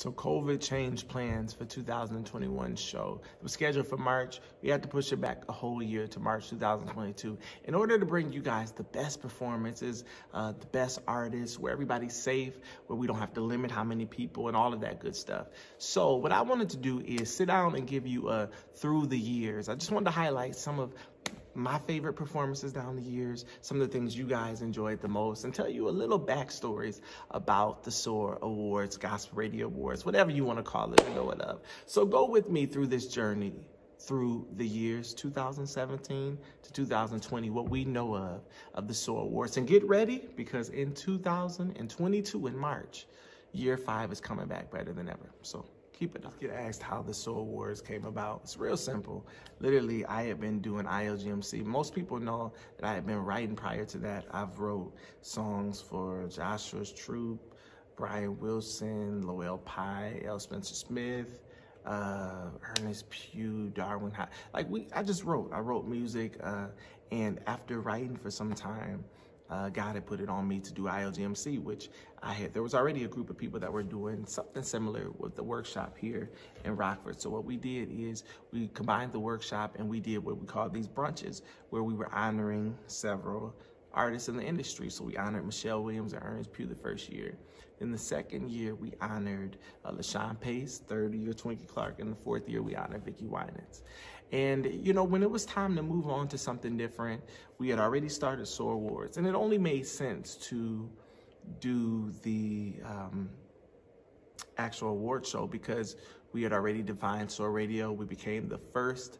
So COVID changed plans for 2021 show. It was scheduled for March. We had to push it back a whole year to March 2022 in order to bring you guys the best performances, the best artists, where everybody's safe, where we don't have to limit how many people and all of that good stuff. So what I wanted to do is sit down and give you a through the years. I just wanted to highlight some of my favorite performances down the years, some of the things you guys enjoyed the most, and tell you a little backstories about the Soar Awards, Gospel Radio Awards, whatever you want to call it or know it of. So go with me through this journey through the years 2017 to 2020, what we know of the Soar Awards. And get ready, because in 2022 in March, year 5 is coming back better than ever. So keep it up. Get asked how the Soar Awards came about. It's real simple. Literally, I had been doing ILGMC. Most people know that I had been writing prior to that. I've wrote songs for Joshua's Troop, Brian Wilson, Loel Pye, L. Spencer Smith, Ernest Pugh, Darwin. I wrote music, and after writing for some time, God had put it on me to do ILGMC, which there was already a group of people that were doing something similar with the workshop here in Rockford. So what we did is we combined the workshop and we did what we call these brunches, where we were honoring several artists in the industry. So we honored Michelle Williams and Ernest Pugh the first year. In the second year, we honored LaShawn Pace, third year Twinkie Clark, and the fourth year we honored Vicki Winans. And, you know, when it was time to move on to something different, we had already started Soar Awards, and it only made sense to do the actual award show because we had already defined Soar Radio. We became the first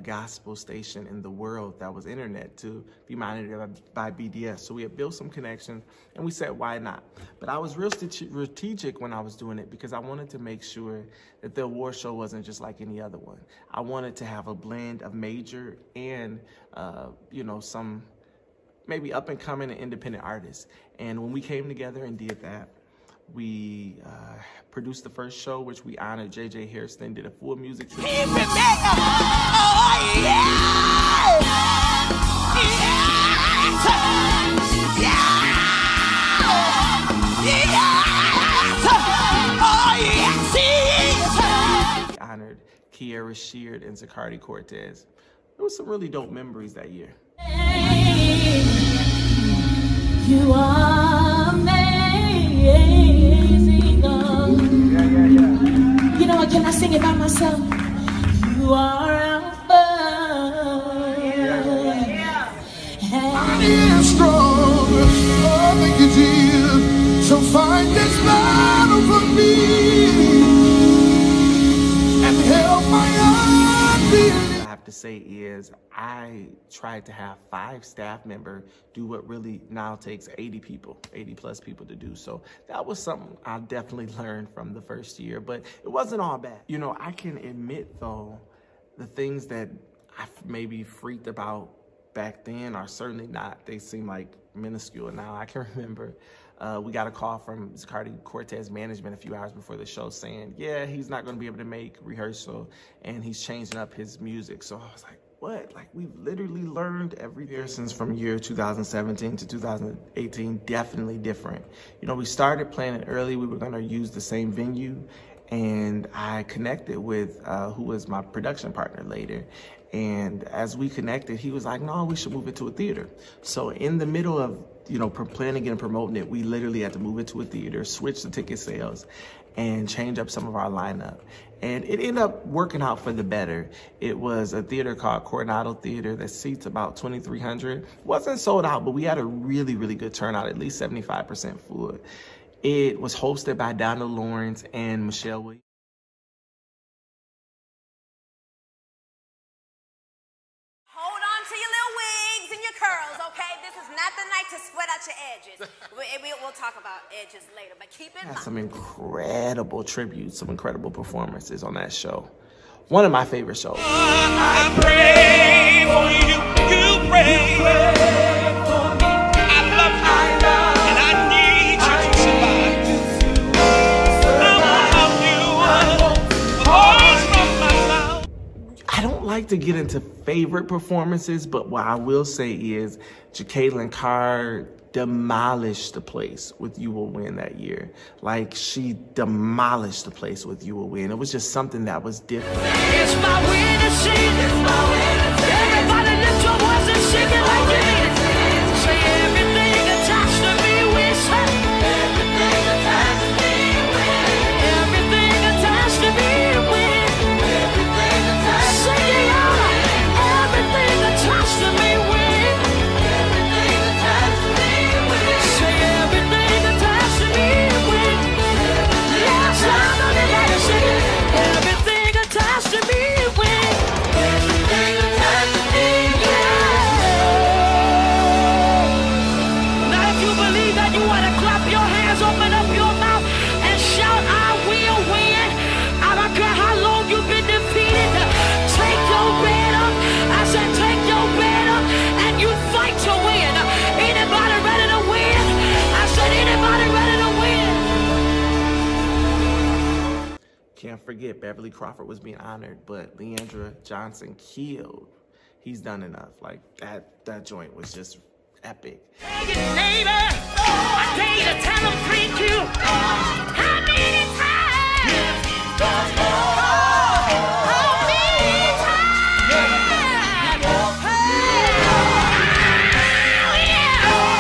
gospel station in the world that was internet to be monitored by BDS. So we had built some connections and we said, why not? But I was real strategic when I was doing it because I wanted to make sure that the award show wasn't just like any other one. I wanted to have a blend of major and, you know, some maybe up and coming and independent artists. And when we came together and did that, we produced the first show, which we honored J.J. Hairston, did a full music tribute. Honored Kiara Sheard and Zacardi Cortez. There was some really dope memories that year. You are amazing. Yeah. You know what? Can I sing it by myself? You are Alpha. I am strong. Oh, thank you, Jesus. So fight this battle for me and help my unbelief. To say is I tried to have 5 staff members do what really now takes 80 plus people to do. So that was something I definitely learned from the first year, but it wasn't all bad. You know, I can admit though, the things that I maybe freaked about back then are certainly not, they seem like minuscule now. I can remember we got a call from Zacardi Cortez management a few hours before the show saying, yeah, he's not going to be able to make rehearsal and he's changing up his music. So I was like, what? Like, we've literally learned everything since from year 2017 to 2018, definitely different. You know, we started planning early. We were going to use the same venue, and I connected with who was my production partner later. And as we connected, he was like, no, we should move it to a theater. So in the middle of, you know, planning and promoting it, we literally had to move it to a theater, switch the ticket sales, and change up some of our lineup. And it ended up working out for the better. It was a theater called Coronado Theater that seats about 2,300. Wasn't sold out, but we had a really, really good turnout, at least 75% full. It was hosted by Donald Lawrence and Michelle Williams. To spread out your edges. We'll talk about edges later, but keep in mind. Some incredible tributes, some incredible performances on that show. One of my favorite shows. I pray for you, you pray for me. I love you, and I need you to survive. I won't help you, voice from my mouth. I don't like to get into favorite performances, but what I will say is Jacqueline Carr, demolished the place with You Will Win that year. Like, she demolished the place with You Will Win. It was just something that was different. It's my winning season. It's my winning season. Everybody lift your voice and sing it like you mean it. Say everything attached to me wins. Everything attached to me wins. Everything attached to me wins. Everything attached to me wins. Everything attached to me wins. Everything attached to me wins. Say everything attached to me wins. Yes, I know that I sing it. Everything attached to me wins. Everything attached to me wins. Now if you believe that, you want to clap your hands, open up your mouth and shout, I will win. I don't care how long you've been defeated. Take your bed up. I said take your bed up and you fight to win. Anybody ready to win? I said anybody ready to win? Can't forget Beverly Crawford was being honored, but Leandra Johnson killed. He's done enough. Like, that joint was just epic. Neighbor, I tell you to tell them thank you. How many times? How many times? Oh, yeah. Oh,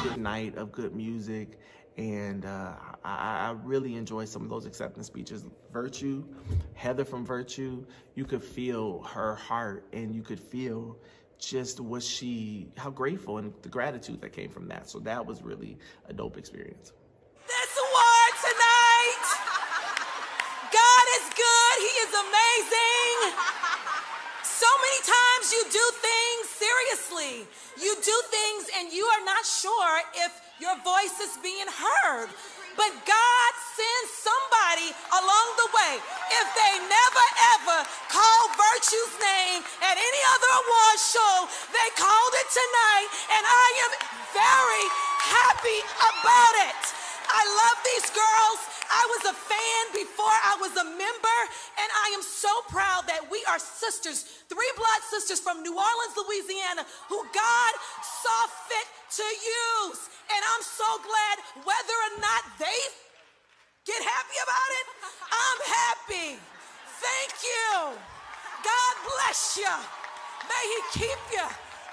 Good night of good music, and I really enjoyed some of those acceptance speeches. Virtue, Heather from Virtue, you could feel her heart, and you could feel just how grateful and the gratitude that came from that. So that was really a dope experience. This award tonight, God is good, He is amazing. So many times you do things seriously. You do things and you are not sure if your voice is being heard. But God sends somebody along the way. If they never ever call Virtue's name at any other award show, they called it tonight, and I am very happy about it. I love these girls. I was a fan before I was a member, and I am so proud that we are sisters, three blood sisters from New Orleans, Louisiana, who God saw fit to use. And I'm so glad whether or not they get happy about it, I'm happy. Thank you. God bless you. May He keep you.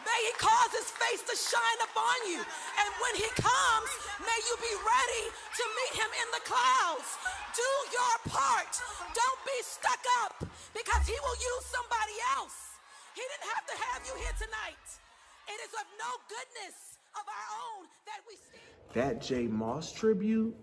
May He cause His face to shine upon you. And when He comes, may you be ready to meet Him in the clouds. Do your part. Don't be stuck up, because He will use somebody else. He didn't have to have you here tonight. It is of no goodness of our own that we stand. That J. Moss tribute,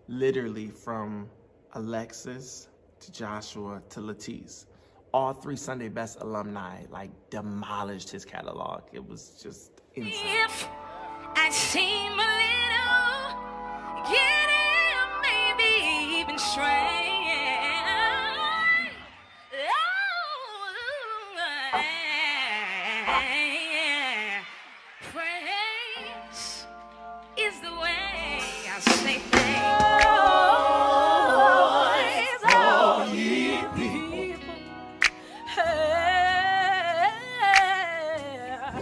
literally from Alexis to Joshua to Latisse, all three Sunday Best alumni, like, demolished his catalog. It was just insane. If I seem a little giddy, maybe even strange, praise is the way I say things. All ye people.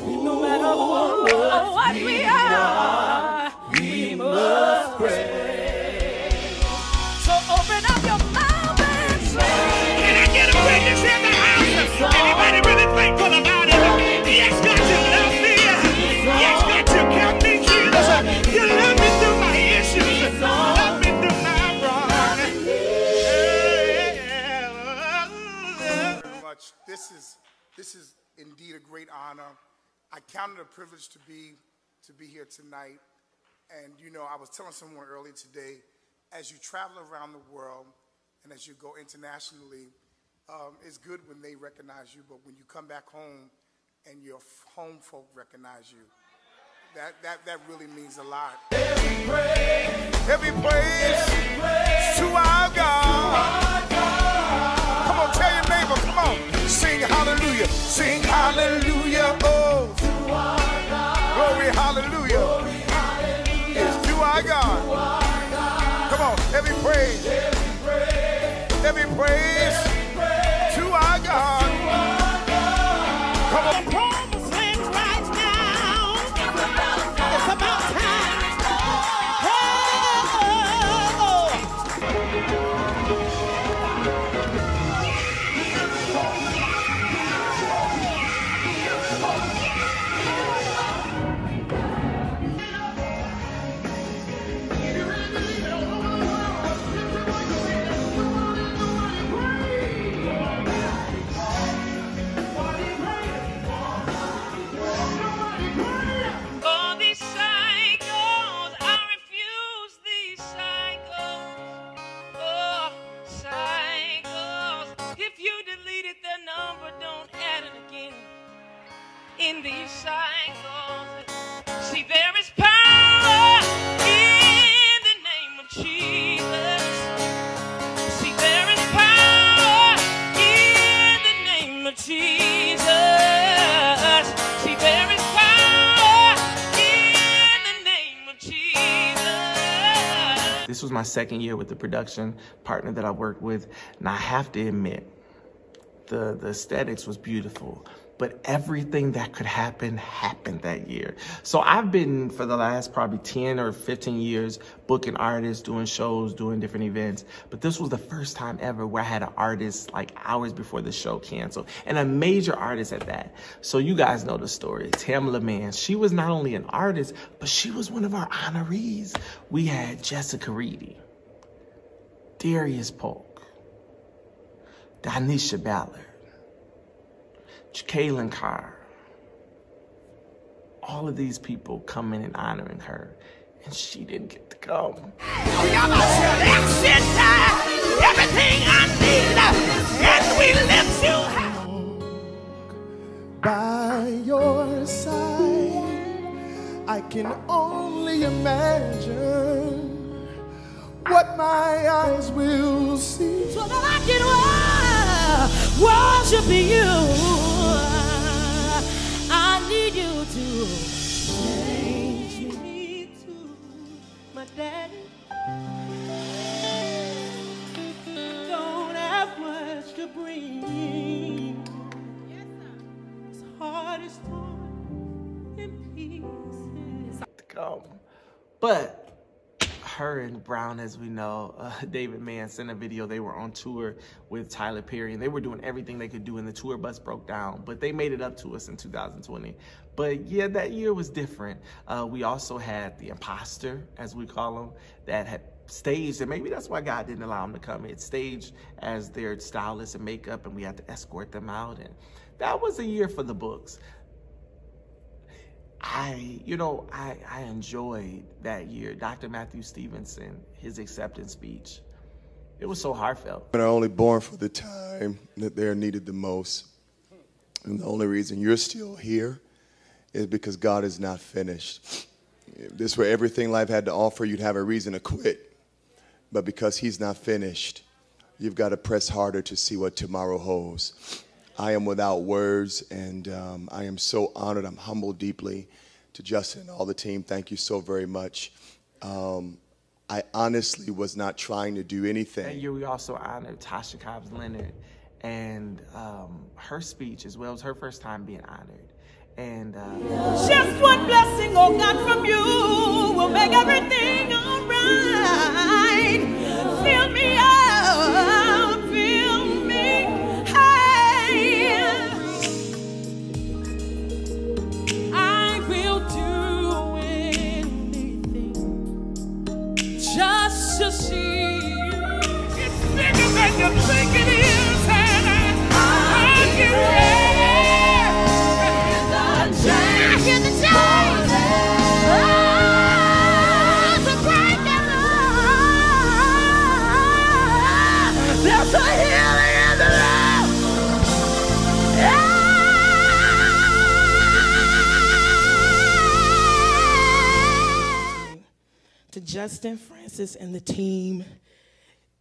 No matter what we are, we must pray. So open up your mouth and say. Can I get a witness in the house? Anybody really thankful about it? Yes, God, you love me. Yes, God, you kept me, Jesus. You love me through my issues. You love me through my wrong. Very much. This is indeed a great honor. I count it a privilege to be here tonight. And, you know, I was telling someone earlier today, as you travel around the world and as you go internationally, it's good when they recognize you, but when you come back home and your home folk recognize you, that really means a lot. Every praise to our God. Come on, tell your neighbor, come on. Sing hallelujah, sing hallelujah, oh. To our God. Glory, hallelujah. It's to our God. Come on, every praise to our God. Come on. In these cycles, see, there is power in the name of Jesus. See, there is power in the name of Jesus. See, there is power in the name of Jesus. This was my second year with the production partner that I worked with, and I have to admit, the aesthetics was beautiful. But everything that could happen happened that year. So I've been, for the last probably 10 or 15 years, booking artists, doing shows, doing different events. But this was the first time ever where I had an artist like hours before the show canceled, and a major artist at that. So you guys know the story. Tamla Mann, she was not only an artist, but she was one of our honorees. We had Jessica Reedy, Darius Polk, Danisha Ballard, Kaylin Carr, all of these people coming and honoring her, and she didn't get to come. Everything I need, and we lift you high. By your side, I can only imagine what my eyes will see. So that I can worship you. I need you to change me to my daddy. Don't have much to bring. His heart is torn in pieces. Come. But her and Brown, as we know, David Mann sent a video. They were on tour with Tyler Perry, and they were doing everything they could do, and the tour bus broke down. But they made it up to us in 2020. But yeah, that year was different. We also had the imposter, as we call him, that had staged, and maybe that's why God didn't allow him to come. It staged as their stylist and makeup, and we had to escort them out. And that was a year for the books. I enjoyed that year. Dr. Matthew Stevenson, his acceptance speech. It was so heartfelt. But are only born for the time that they're needed the most. And the only reason you're still here is because God is not finished. If this were everything life had to offer, you'd have a reason to quit. But because he's not finished, you've got to press harder to see what tomorrow holds. I am without words, and I am so honored. I'm humbled deeply to Justin and all the team. Thank you so very much. I honestly was not trying to do anything. That year we also honored Tasha Cobbs Leonard, and her speech as well. It was her first time being honored. And just one blessing, oh God, from you will make everything all right. Fill me up, fill me high. I will do anything just to see you. It's bigger than you think it is, and I get ready. I hear the change. Justin Francis and the team,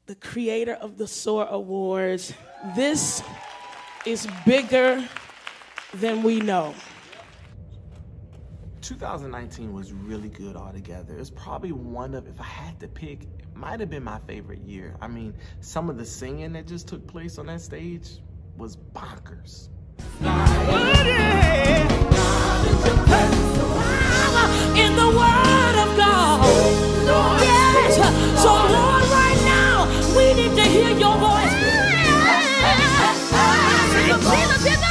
the creator of the Soar Awards. This is bigger than we know. 2019 was really good altogether. It's probably one of, if I had to pick, it might have been my favorite year. I mean, some of the singing that just took place on that stage was bonkers. In the Word of God. Yes. So Lord, right now, we need to hear your voice. Jesus in the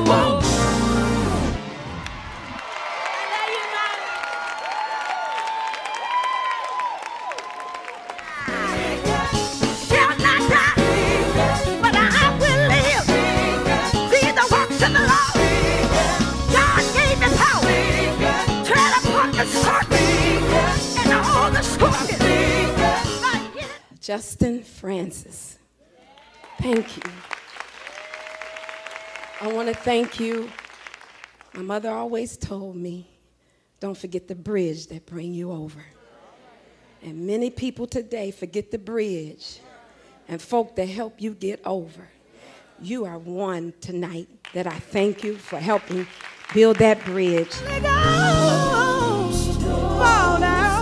room. Justin Francis, thank you. I want to thank you. My mother always told me, don't forget the bridge that bring you over. And many people today forget the bridge and folk that help you get over. You are one tonight that I thank you for helping build that bridge. Fall down.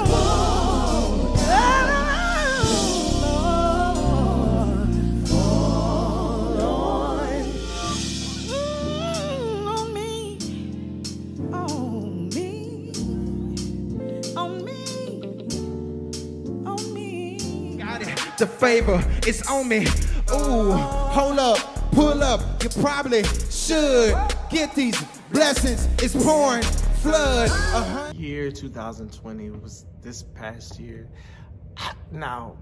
The favor is on me. Ooh, hold up, pull up. You probably should get these blessings. It's pouring, flood. Year 2020 was this past year. Now,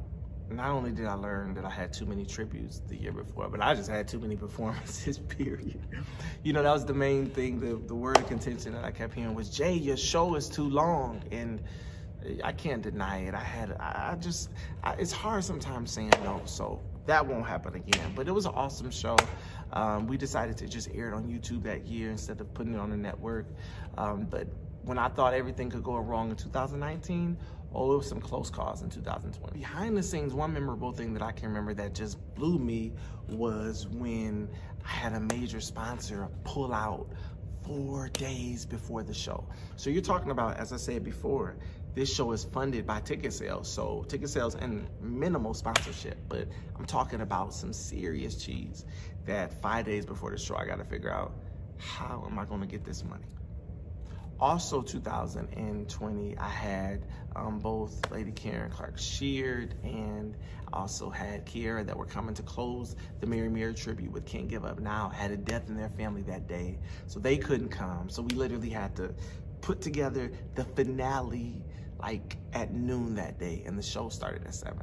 not only did I learn that I had too many tributes the year before, but I just had too many performances, period. You know, that was the main thing, the word of contention that I kept hearing was, Jay, your show is too long. And I can't deny it. It's hard sometimes saying no, so that won't happen again. But it was an awesome show. We decided to just air it on YouTube that year instead of putting it on the network. But when I thought everything could go wrong in 2019, it was some close calls in 2020. Behind the scenes, one memorable thing that I can remember that just blew me was when I had a major sponsor pull out 4 days before the show. So you're talking about, as I said before, this show is funded by ticket sales. So ticket sales and minimal sponsorship, but I'm talking about some serious cheese that 5 days before the show, I gotta figure out, how am I gonna get this money? Also 2020, I had both Lady Karen Clark Sheard and I also had Kiera that were coming to close the Mary Mary tribute with Can't Give Up Now. Had a death in their family that day, so they couldn't come. So we literally had to put together the finale like at noon that day, and the show started at 7. But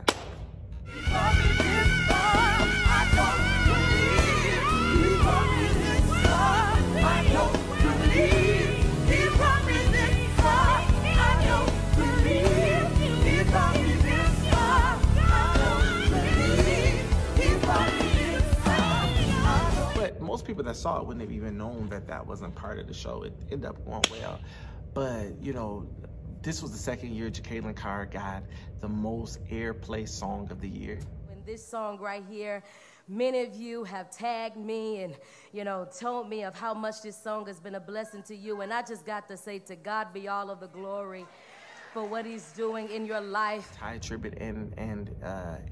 most people that saw it wouldn't have even known that that wasn't part of the show. It ended up going well. But, you know, this was the second year Jacqueline Carr got the most airplay song of the year. When this song right here, many of you have tagged me and, you know, told me of how much this song has been a blessing to you. And I just got to say, to God be all of the glory for what he's doing in your life. Ty Tribbett and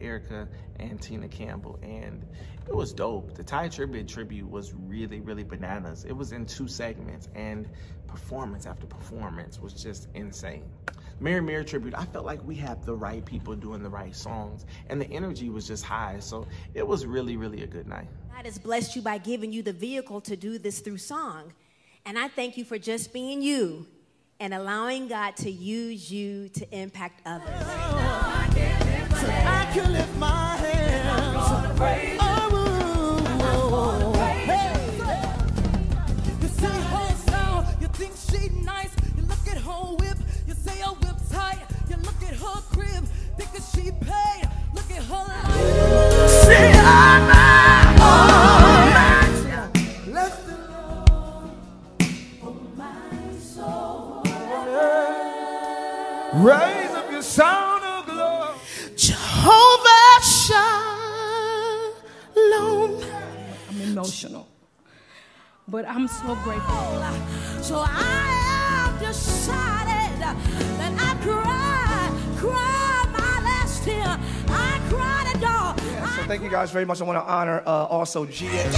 Erica and Tina Campbell, and it was dope. The Ty Tribbett tribute was really, really bananas. It was in 2 segments, and performance after performance was just insane. Mary Mary tribute, I felt like we had the right people doing the right songs, and the energy was just high, so it was really, really a good night. God has blessed you by giving you the vehicle to do this through song, and I thank you for just being you and allowing God to use you to impact others. I can lift my hands. You say her style, you think she nice. You look at her whip, you say her whip tight. You look at her crib, thinking she paid. Look at her life. Say I'm left alone for my soul. emotional. But I'm so grateful. So I have decided that I cried my last tear. I cried it all. Yeah, so thank you guys very much. I want to honor also GA.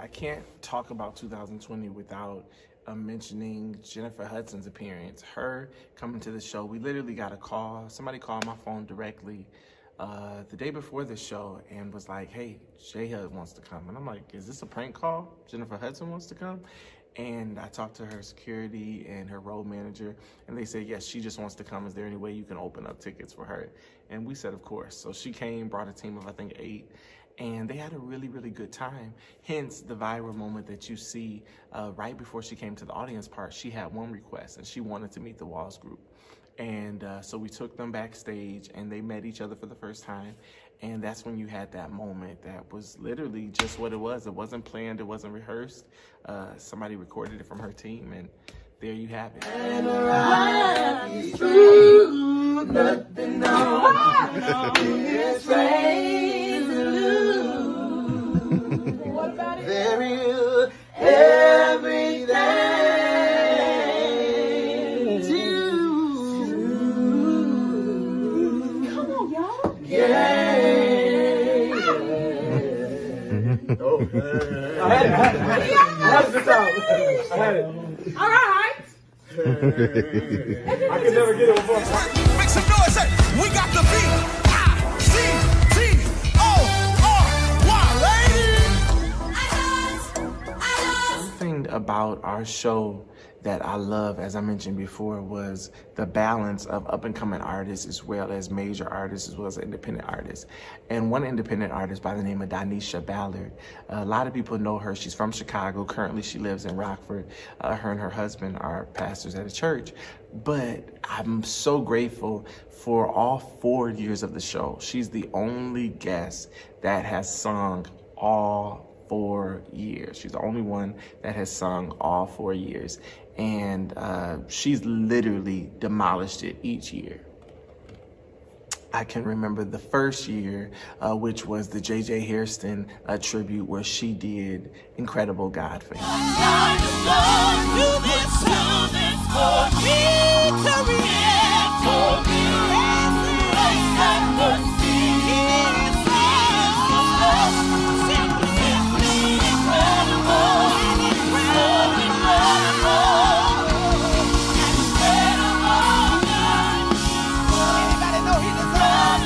I can't talk about 2020 without mentioning Jennifer Hudson's appearance. Her coming to the show, we literally got a call. Somebody called my phone directly the day before the show and was like, hey, J-Hud wants to come. And I'm like, is this a prank call? Jennifer Hudson wants to come? And I talked to her security and her road manager, and they said, yes, she just wants to come. Is there any way you can open up tickets for her? And we said, of course. So she came, brought a team of, I think, 8. And they had a really, really good time. Hence the viral moment that you see right before she came to the audience part. She had one request, and she wanted to meet the Walls group. And so we took them backstage, and they met each other for the first time. And that's when you had that moment that was literally just what it was. It wasn't planned. It wasn't rehearsed. Somebody recorded it from her team, and there you have it. And right through nothing it's what about it? There is everything to come on, y'all. Yeah. Oh, I had it. All right. I can never get it before. Make some noise. Say, we got the beat. About our show that I love, as I mentioned before, was the balance of up-and-coming artists as well as major artists as well as independent artists. And one independent artist by the name of Danisha Ballard, a lot of people know her. She's from Chicago. Currently, she lives in Rockford. Her and her husband are pastors at a church. But I'm so grateful for all 4 years of the show. She's the only guest that has sung all 4 years. She's the only one that has sung all 4 years. And she's literally demolished it each year. I can remember the first year, which was the J.J. Hairston tribute, where she did Incredible God for Him.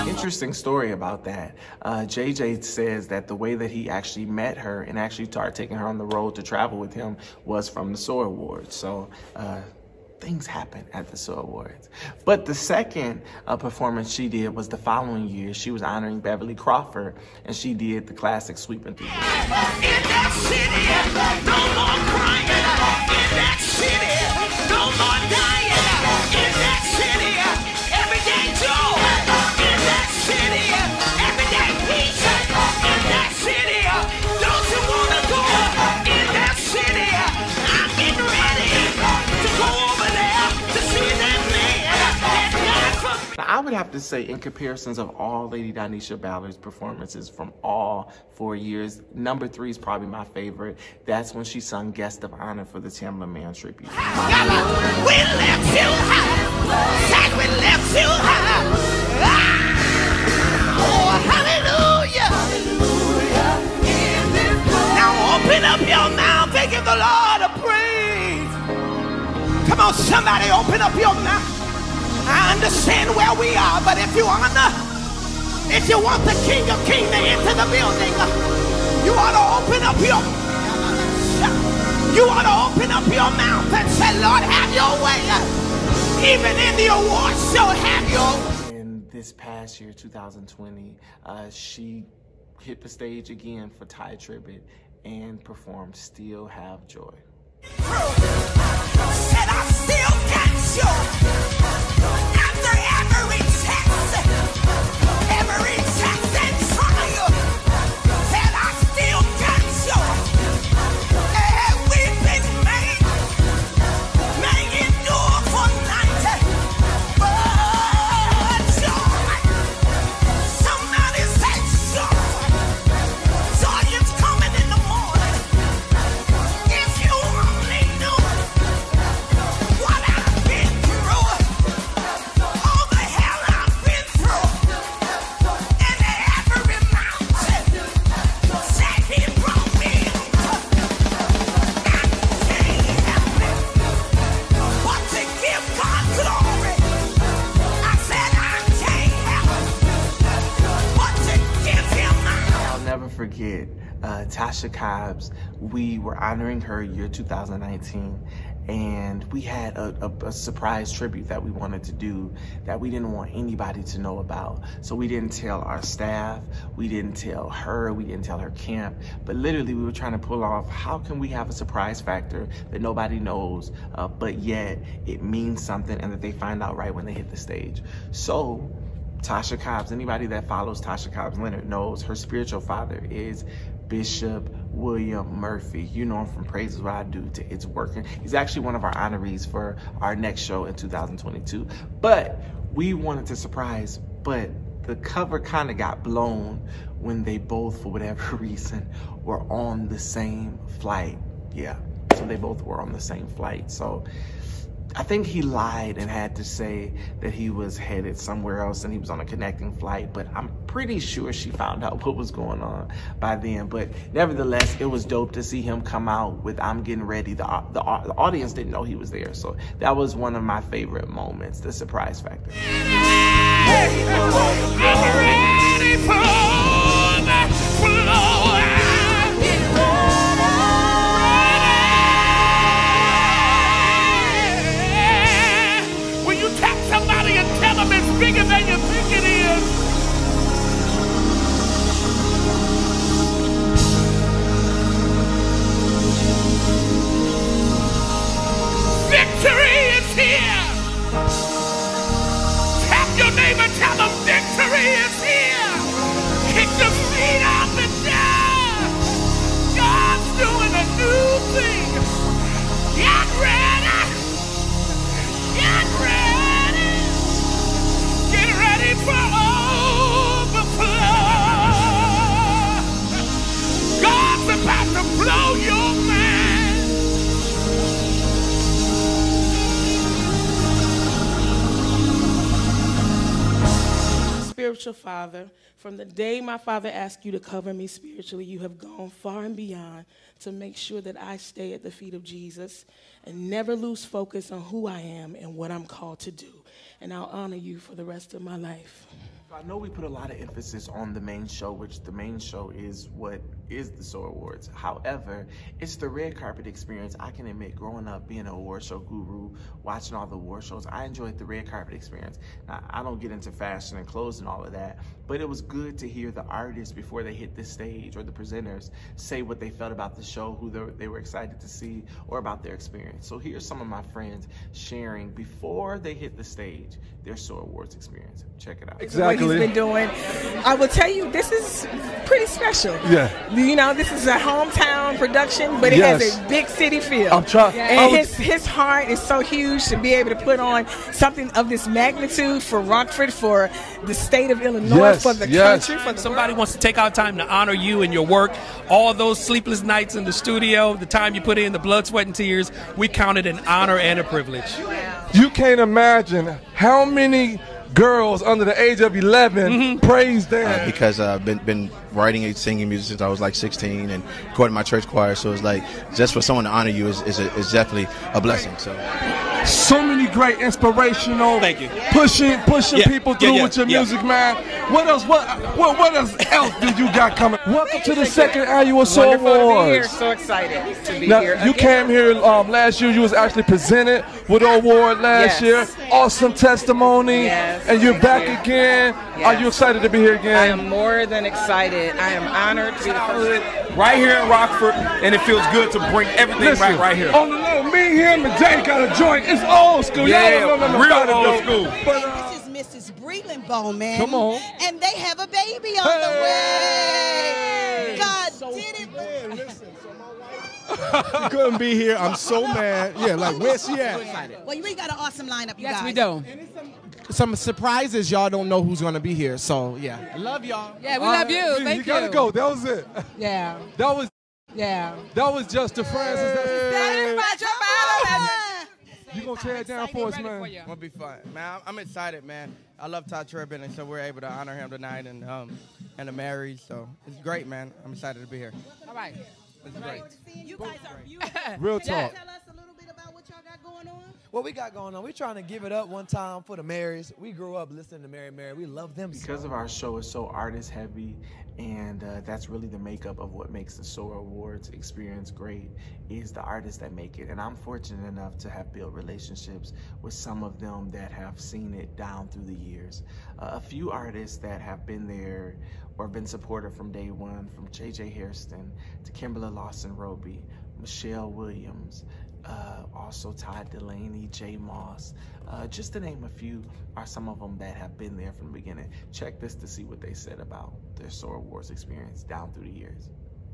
Interesting story about that. JJ says that the way that he actually met her and actually started taking her on the road to travel with him was from the Soar Awards. So things happen at the Soar Awards. But the second performance she did was the following year. She was honoring Beverly Crawford, and she did the classic Sweeping Through. In that city, no more crying. In that city, no more dying. In that city, everyday joy. In that city, everyday peace. In that city, don't you want to go? In that city, I'm getting ready to go over there to see that man that died for me. Now, I would have to say, in comparisons of all Lady Danisha Ballard's performances from all 4 years, number 3 is probably my favorite. That's when she sung Guest of Honor for the Tamla Man tribute. We lift you high, said we lift you high. Oh, hallelujah. Now open up your mouth and give the Lord a praise. Come on, somebody, open up your mouth. I understand where we are, but if you want the King of Kings to enter the building, you ought to open up your up your mouth and say, Lord, have your way. Even in the awards show, have your way. And this past year, 2020, she hit the stage again for Ty Tribbett and performed Still Have Joy. Said I still got joy. After every test and trial, said I still got joy. And we've been made endure for night, but joy. Somebody say joy is coming in the morning. If you only knew what I've been through, all the hell I've been through, and every mountain said he brought me I can't help it but to give God glory. I said I can't help but to give him my. I'll never forget Tasha Cobbs. We were honoring her year 2019, and we had a surprise tribute that we wanted to do that we didn't want anybody to know about. So we didn't tell our staff, we didn't tell her, we didn't tell her camp, but literally we were trying to pull off, how can we have a surprise factor that nobody knows, but yet it means something and that they find out right when they hit the stage. So Tasha Cobbs, anybody that follows Tasha Cobbs Leonard knows her spiritual father is Bishop William Murphy. You know him from Praises What I Do to It's Working. He's actually one of our honorees for our next show in 2022. But we wanted to surprise, but the cover kind of got blown when they both, for whatever reason, were on the same flight. Yeah, so they both were on the same flight. So I think he lied and had to say that he was headed somewhere else and he was on a connecting flight, but I'm pretty sure she found out what was going on by then. But nevertheless, it was dope to see him come out with I'm Getting Ready. The audience didn't know he was there, so that was one of my favorite moments, the surprise factor. I'm ready for the flow. I'm getting ready. When you tap somebody and tell them it's bigger than you think it is. Victory is here. Tap your neighbor, tell them victory is here. Kick your feet out the door. God's doing a new thing. Get ready. Get ready. Get ready for overflow. God's about to blow your mind. Spiritual father, from the day my father asked you to cover me spiritually, you have gone far and beyond to make sure that I stay at the feet of Jesus and never lose focus on who I am and what I'm called to do. And I'll honor you for the rest of my life. I know we put a lot of emphasis on the main show, which the main show is what is the Soar Awards. However, it's the red carpet experience. I can admit, growing up, being an award show guru, watching all the award shows, I enjoyed the red carpet experience. Now, I don't get into fashion and clothes and all of that, but it was good to hear the artists before they hit the stage, or the presenters, say what they felt about the show, who they were excited to see, or about their experience. So here's some of my friends sharing, before they hit the stage, their Soar Awards experience. Check it out. Exactly. What he's been doing. I will tell you, this is pretty special. Yeah. You know, this is a hometown production, but it has a big city feel. I'm trying. And his heart is so huge to be able to put on something of this magnitude for Rockford, for the state of Illinois, for the country. For the Somebody wants to take our time to honor you and your work. All those sleepless nights in the studio, the time you put in, the blood, sweat, and tears, we count it an honor and a privilege. You can't imagine how many girls under the age of 11 praise them. Because I've been writing and singing music since I was like 16 and recording my church choir. So it's like, just for someone to honor you is definitely a blessing. So many great inspirational, thank you, pushing people through with your music, man. What else do you got coming? Welcome to the second annual Soar Awards. So excited to be now, here. You came here last year. You was actually presented with an award last year. Awesome testimony, and you're back again. Are you excited to be here again? I am more than excited. I am honored to be the first. Right here in Rockford, and it feels good to bring everything back right here. On the little me, him, and Jay got a joint. It's old school. Yeah, Y'all don't know real about old it, school. This is Mrs. Breland man. Come on. And they have a baby on the way. God did it. She couldn't be here. I'm so mad. Yeah, like, where's she at? Well, we got an awesome lineup, you Yes, guys. we do. Some surprises. Y'all don't know who's going to be here. So, yeah. I love y'all. Yeah, we love you. Thank you. You got to go. That was it. Yeah. That was Justin Francis. You gonna tear it down for us, man? It'll be fun, man. I'm excited, man. I love Todd Tribbett, and so we're able to honor him tonight and the married. So it's great, man. I'm excited to be here. All right. It's great. You guys are beautiful. Real talk. Tell us a little bit about what y'all got going on. What we got going on, we're trying to give it up one time for the Marys. We grew up listening to Mary Mary. We love them. Because of our show is so artist heavy, and that's really the makeup of what makes the Soar Awards experience great, is the artists that make it. And I'm fortunate enough to have built relationships with some of them that have seen it down through the years. A few artists that have been there or been supportive from day one, from J.J. Hairston to Kimberly Lawson-Roby, Michelle Williams, also Todd Delaney, Jay Moss, just to name a few, are some of them that have been there from the beginning. Check this to see what they said about their Soar Awards experience down through the years.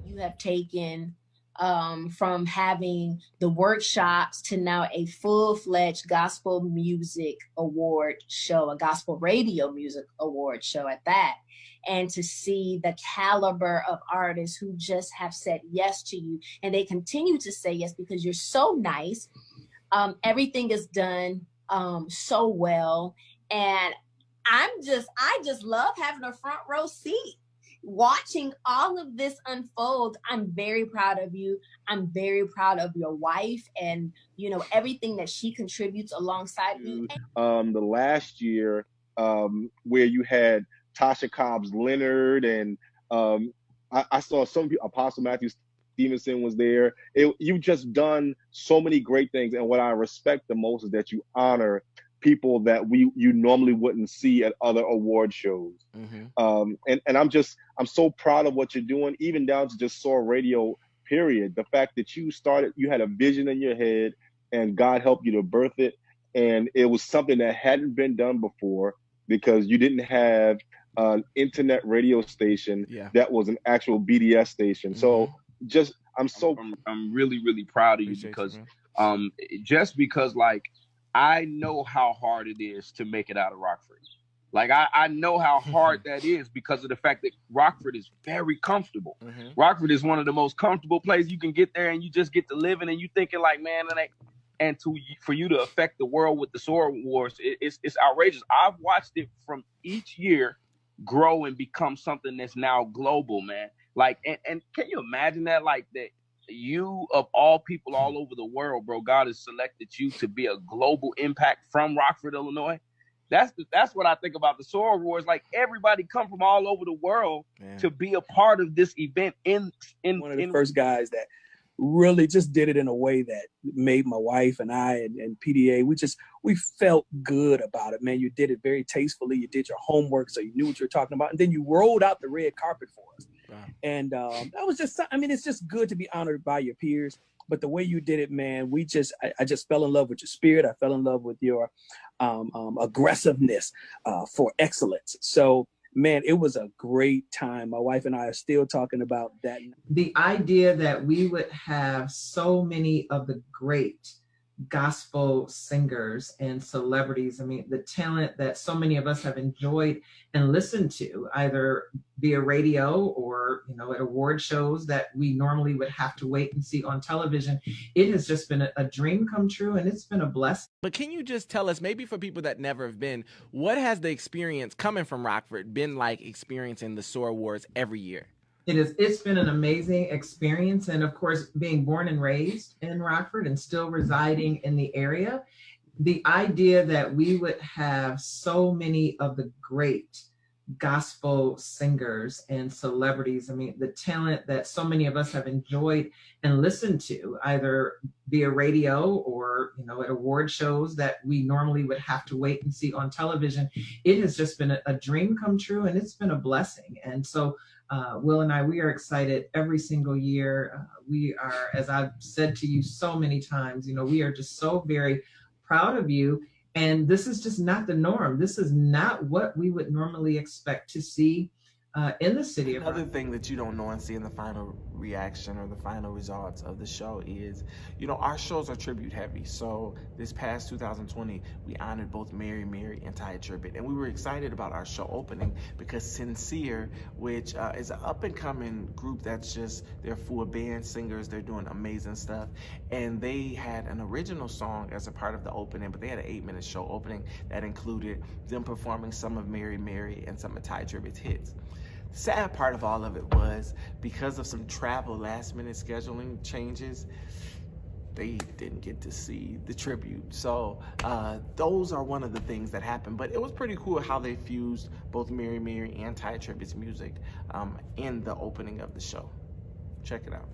You have taken from having the workshops to now a full-fledged gospel music award show, a gospel radio music award show at that. And to see the caliber of artists who just have said yes to you, and they continue to say yes because you're so nice. Everything is done so well, and I just love having a front row seat, watching all of this unfold. I'm very proud of you. I'm very proud of your wife, and everything that she contributes alongside me. The last year, where you had Tasha Cobbs Leonard, and I saw some people, Apostle Matthew Stevenson was there. You've just done so many great things, and what I respect the most is that you honor people that you normally wouldn't see at other award shows. Mm-hmm. And I'm so proud of what you're doing, even down to just Soar Radio, period. The fact that you had a vision in your head, and God helped you to birth it, and it was something that hadn't been done before, because you didn't have an internet radio station that was an actual BDS station. Mm-hmm. So I'm really, really proud of you, because just because, like, I know how hard it is to make it out of Rockford. Like, I know how hard that is, because of the fact that Rockford is very comfortable. Mm-hmm. Rockford is one of the most comfortable places you can get there, and you just get to live in, and you thinking like, man, for you to affect the world with the Soar Awards, it's outrageous. I've watched it from each year grow and become something that's now global, man. Like, and can you imagine that? Like, that you, of all people all over the world, bro, God has selected you to be a global impact from Rockford, Illinois. That's what I think about the Soar Awards. Like, everybody come from all over the world to be a part of this event. In one of the first guys that really just did it in a way that made my wife and I and PDA, we felt good about it, man. You did it very tastefully. You did your homework, so you knew what you were talking about. And then you rolled out the red carpet for us. Wow. And that was just, it's just good to be honored by your peers. But the way you did it, man, I just fell in love with your spirit. I fell in love with your aggressiveness for excellence. So, man, it was a great time. My wife and I are still talking about that. The idea that we would have so many of the great gospel singers and celebrities, the talent that so many of us have enjoyed and listened to, either via radio or, at award shows that we normally would have to wait and see on television. It has just been a dream come true, and it's been a blessing. But can you just tell us, maybe for people that never have been, what has the experience coming from Rockford been like experiencing the Soar Awards every year? It's been an amazing experience. And of course, being born and raised in Rockford and still residing in the area, the idea that we would have so many of the great gospel singers and celebrities, I mean, the talent that so many of us have enjoyed and listened to, either via radio or, you know, at award shows that we normally would have to wait and see on television, it has just been a dream come true, and it's been a blessing. And so Will and I, we are excited every single year. We are, as I've said to you so many times, you know, we are just so very proud of you. And this is just not the norm. This is not what we would normally expect to see in the city of Rockford. Another thing that you don't know and see in the final reaction or the final results of the show is, you know, our shows are tribute heavy. So this past 2020, we honored both Mary Mary and Ty Tribbett. And we were excited about our show opening because Sincere, which is an up-and-coming group that's just, they're full band singers, they're doing amazing stuff. And they had an original song as a part of the opening, but they had an 8-minute show opening that included them performing some of Mary Mary and some of Ty Tribbett's hits. Sad part of all of it was because of some travel last-minute scheduling changes, they didn't get to see the tribute. So those are one of the things that happened. But it was pretty cool how they fused both Mary Mary and Ty Tribbett's music in the opening of the show. Check it out.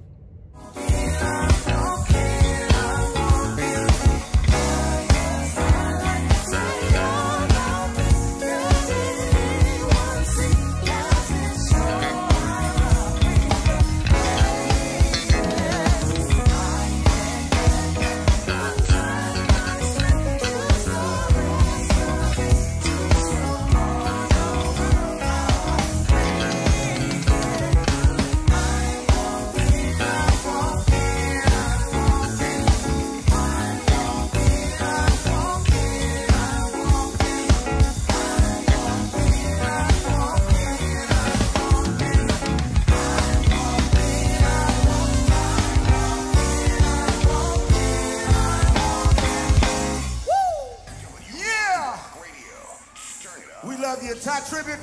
Ty Tribbett.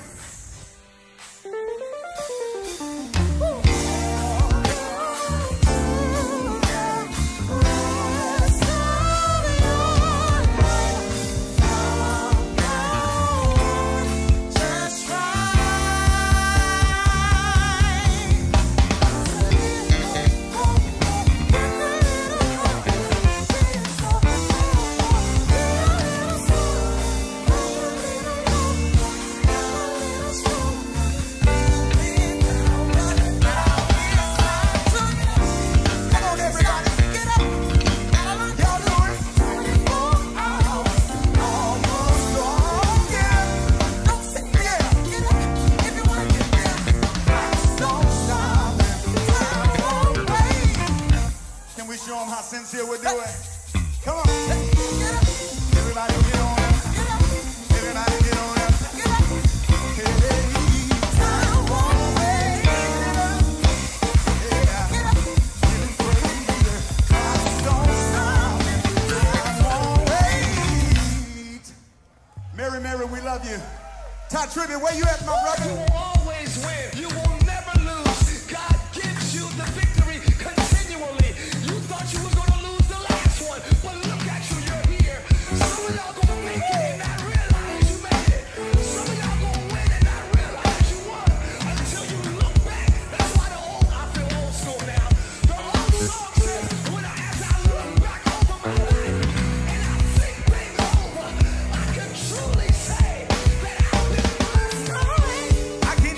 Sincere we're doing. Come on. Everybody get on up. Everybody get on up. Hey, time won't wait. Yeah. Getting crazy. Clouds don't stop. Time won't wait. Mary, Mary, we love you. Ty Tribbett, where you at, my brother? You will always win. You will never lose. God gives you the victory continually. You thought you was going to lose the last one, but look at you, you're here. Some of y'all going to make it and not realize you made it. Some of y'all going to win and not realize you won until you look back. That's why I feel old school now. The old song says, as I look back over my life and I think things over, I can truly say that I've been blessed. I can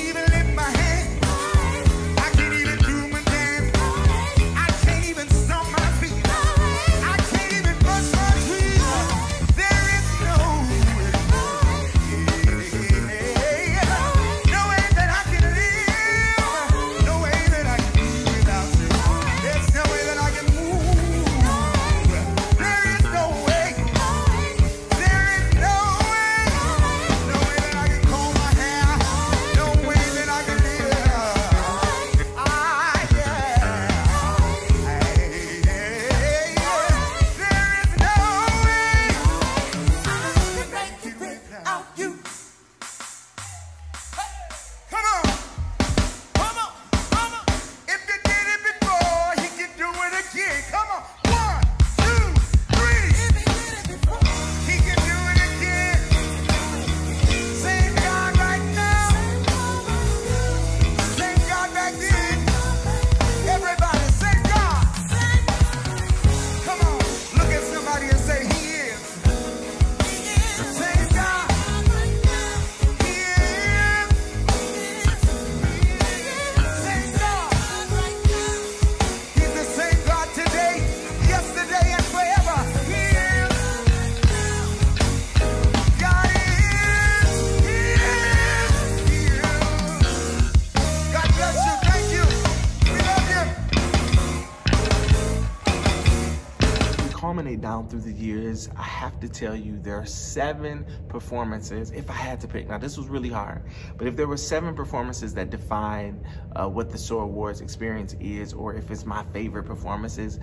culminate down through the years, I have to tell you there are 7 performances, if I had to pick. Now, this was really hard, but if there were 7 performances that define what the Soar Awards experience is, or if it's my favorite performances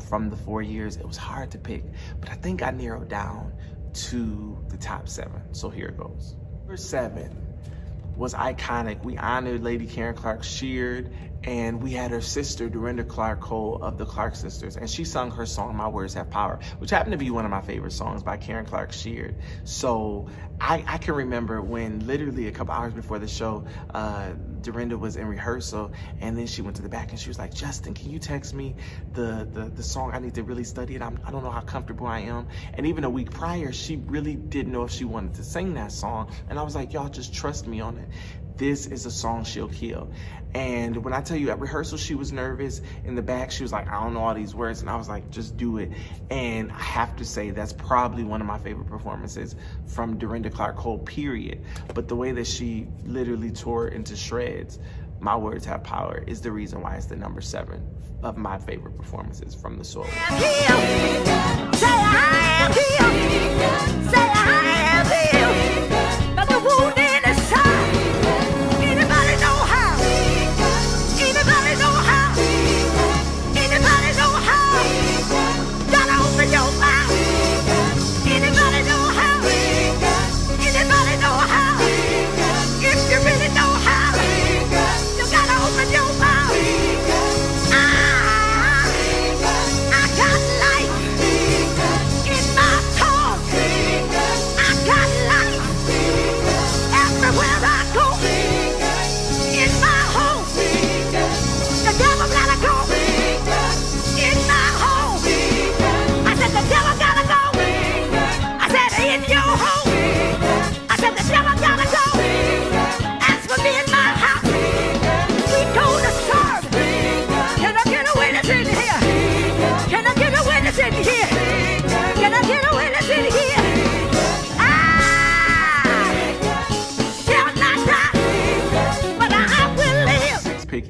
from the 4 years, it was hard to pick. But I think I narrowed down to the top 7. So here it goes. Number 7 was iconic. We honored Lady Karen Clark Sheard, and we had her sister, Dorinda Clark Cole of the Clark Sisters, and she sung her song, My Words Have Power, which happened to be one of my favorite songs by Karen Clark Sheard. So I can remember when literally a couple hours before the show, Dorinda was in rehearsal, and then she went to the back and she was like, Justin, can you text me the song? I need to really study it. I don't know how comfortable I am. And even a week prior, she really didn't know if she wanted to sing that song. And I was like, y'all just trust me on it. This is a song she'll kill. And when I tell you at rehearsal, she was nervous. In the back, she was like, I don't know all these words. And I was like, just do it. And I have to say, that's probably one of my favorite performances from Dorinda Clark Cole, period. But the way that she literally tore into shreds, My Words Have Power, is the reason why it's the number 7 of my favorite performances from the Soar.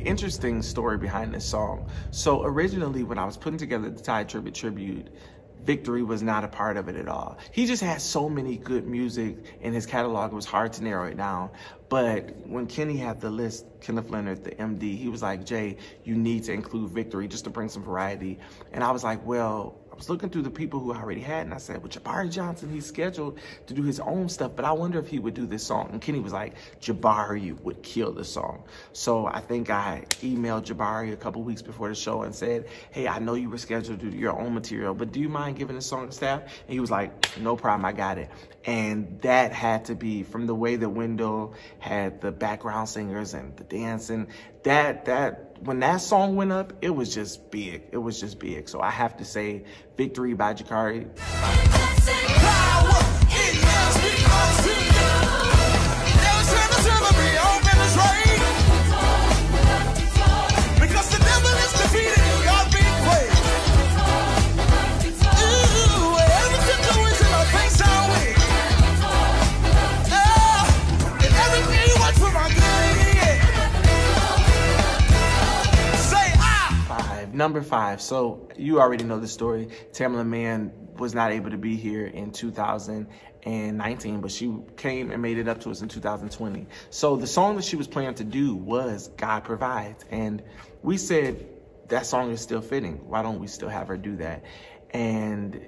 Interesting story behind this song. So originally, when I was putting together the Ty Tribbett tribute, Victory was not a part of it at all. He just had so many good music in his catalog, it was hard to narrow it down. But when Kenny had the list, Kenneth Leonard, the MD, he was like, Jay, you need to include Victory just to bring some variety. And I was like, well, I was looking through the people who I already had, and I said, well, Jabari Johnson, he's scheduled to do his own stuff, but I wonder if he would do this song. And Kenny was like, Jabari would kill the song. So I think I emailed Jabari a couple weeks before the show and said, hey, I know you were scheduled to do your own material, but do you mind giving the song to staff? And he was like, no problem, I got it. And that had to be, from the way that Wendell had the background singers and the dancing, when that song went up, it was just big. It was just big. So I have to say, Victory by Jakari. Number 5, so you already know the story. Tamela Mann was not able to be here in 2019, but she came and made it up to us in 2020. So the song that she was planning to do was God Provides. And we said, that song is still fitting. Why don't we still have her do that? And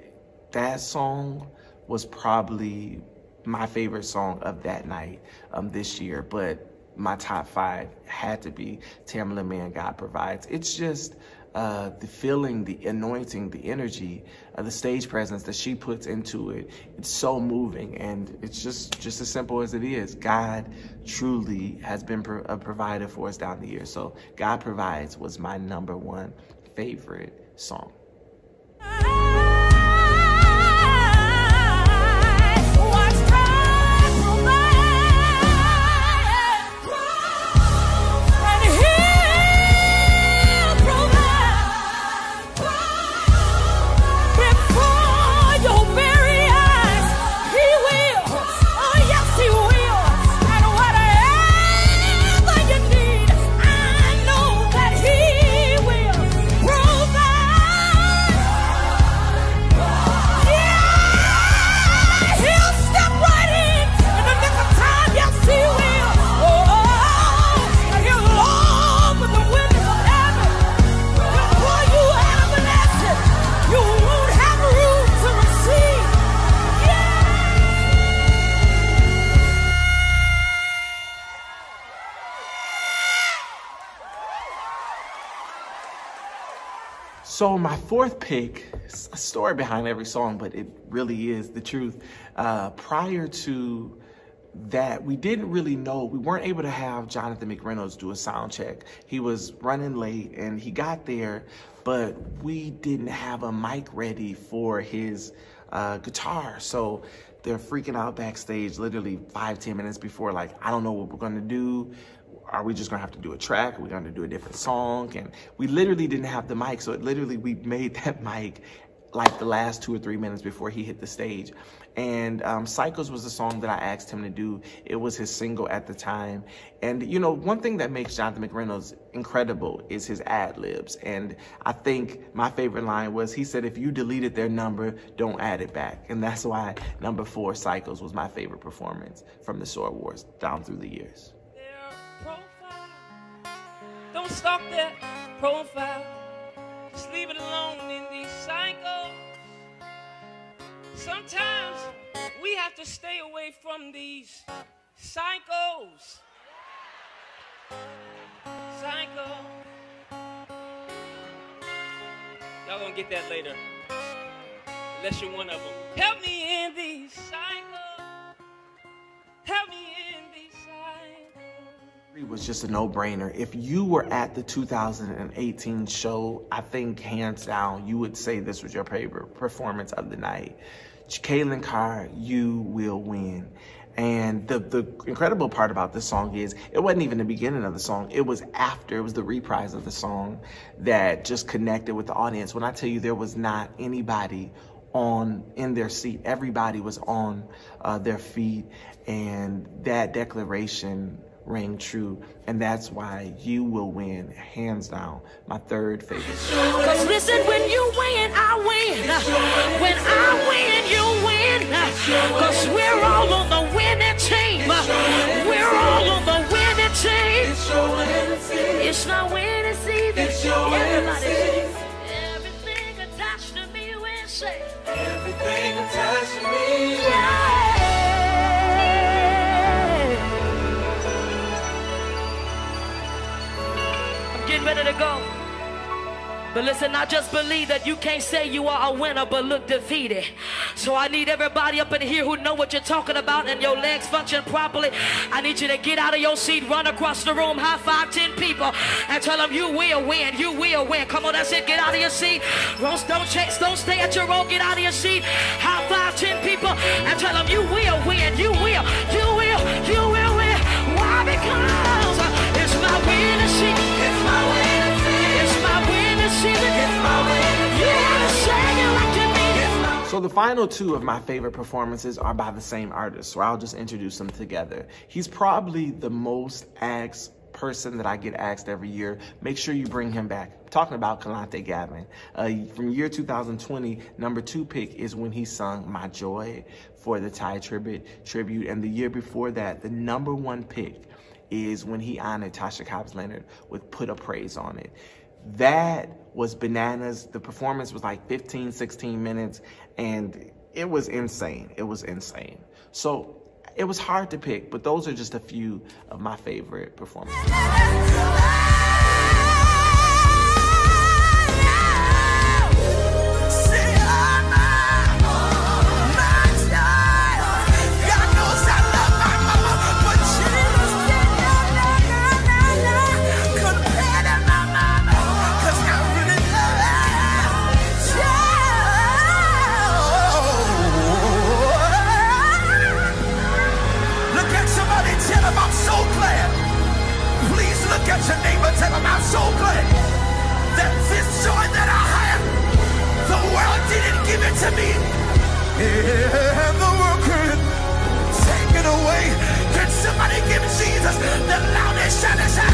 that song was probably my favorite song of that night this year. But my top 5 had to be Tamela Mann, God Provides. It's just the feeling, the anointing, the energy, the stage presence that she puts into it. It's so moving, and it's just as simple as it is. God truly has been a provider for us down the years. So God Provides was my number 1 favorite song. So my fourth pick, a story behind every song, but it really is the truth. Prior to that, we didn't really know, we weren't able to have Jonathan McReynolds do a sound check. He was running late and he got there, but we didn't have a mic ready for his guitar. So they're freaking out backstage literally 5-10 minutes before, like, I don't know what we're gonna do. Are we just gonna have to do a track? Are we gonna do a different song? And we literally didn't have the mic. So it literally, we made that mic like the last 2 or 3 minutes before he hit the stage. And Cycles was the song that I asked him to do. It was his single at the time. And you know, one thing that makes Jonathan McReynolds incredible is his ad-libs. And I think my favorite line was, he said, if you deleted their number, don't add it back. And that's why number 4, Cycles, was my favorite performance from the Soar Awards down through the years. Don't stalk that profile. Just leave it alone in these cycles. Sometimes we have to stay away from these cycles. Cycle. Y'all gonna get that later. Unless you're one of them. Help me in these cycles. Help me in these cycles. It was just a no-brainer. If you were at the 2018 show, I think hands down, you would say this was your favorite performance of the night. Kaylin Carr, You Will Win. And the incredible part about this song is, it wasn't even the beginning of the song. It was after, it was the reprise of the song that just connected with the audience. When I tell you there was not anybody in their seat, everybody was on their feet, and that declaration rang true, and that's why You Will Win, hands down, my third favorite. Cause listen, when you win, I win. When I win, you win. Cause we're all on the winning team. We're all on the winning team. It's not winning season. Everybody sing. Everything attached to me, we say. Everything attached to me. Yeah. Getting ready to go. But listen, I just believe that you can't say you are a winner but look defeated. So I need everybody up in here who know what you're talking about and your legs function properly. I need you to get out of your seat, run across the room, high five 10 people and tell them you will win, you will win. Come on, that's it, get out of your seat. Don't stay at your row, get out of your seat. High five 10 people and tell them you will win, you will win. Why? Because it's my winning season. It's my winning season. It's my winning season. It's my winning season. You wanna say it like you mean it. So the final 2 of my favorite performances are by the same artist, so I'll just introduce them together. He's probably the most asked person that I get asked every year. Make sure you bring him back. I'm talking about Kalante Gavin. From year 2020, number 2 pick is when he sung My Joy for the Ty tribute. And the year before that, the number 1 pick is when he honored Tasha Cobbs Leonard with Put a Praise on It. That was bananas. The performance was like 15, 16 minutes, and it was insane. It was insane. So it was hard to pick, but those are just a few of my favorite performances. Your neighbor, tell them I'm so glad that this joy that I have, the world didn't give it to me, and the world couldn't take it away. Can somebody give Jesus the loudest shout and shout,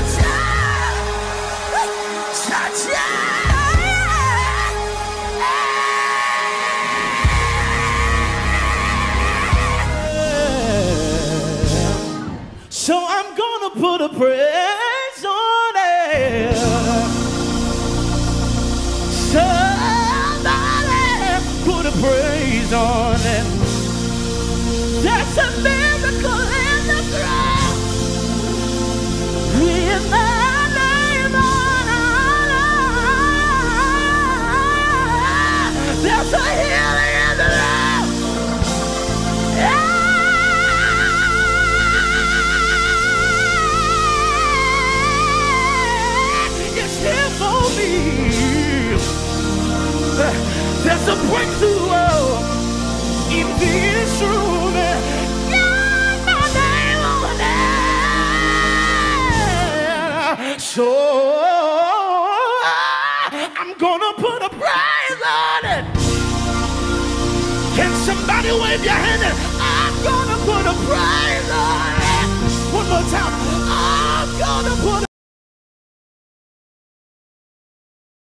shout, shout, So I'm gonna put a praise on it. Somebody put a praise on it. That's a miracle in the ground. With my name on it. There's a healing in the room. It's here for me. There's a breakthrough in this room. You're my name over there. So I'm gonna put a price on it. Can somebody wave your hand? I'm gonna put a price on it. One more time. I'm gonna put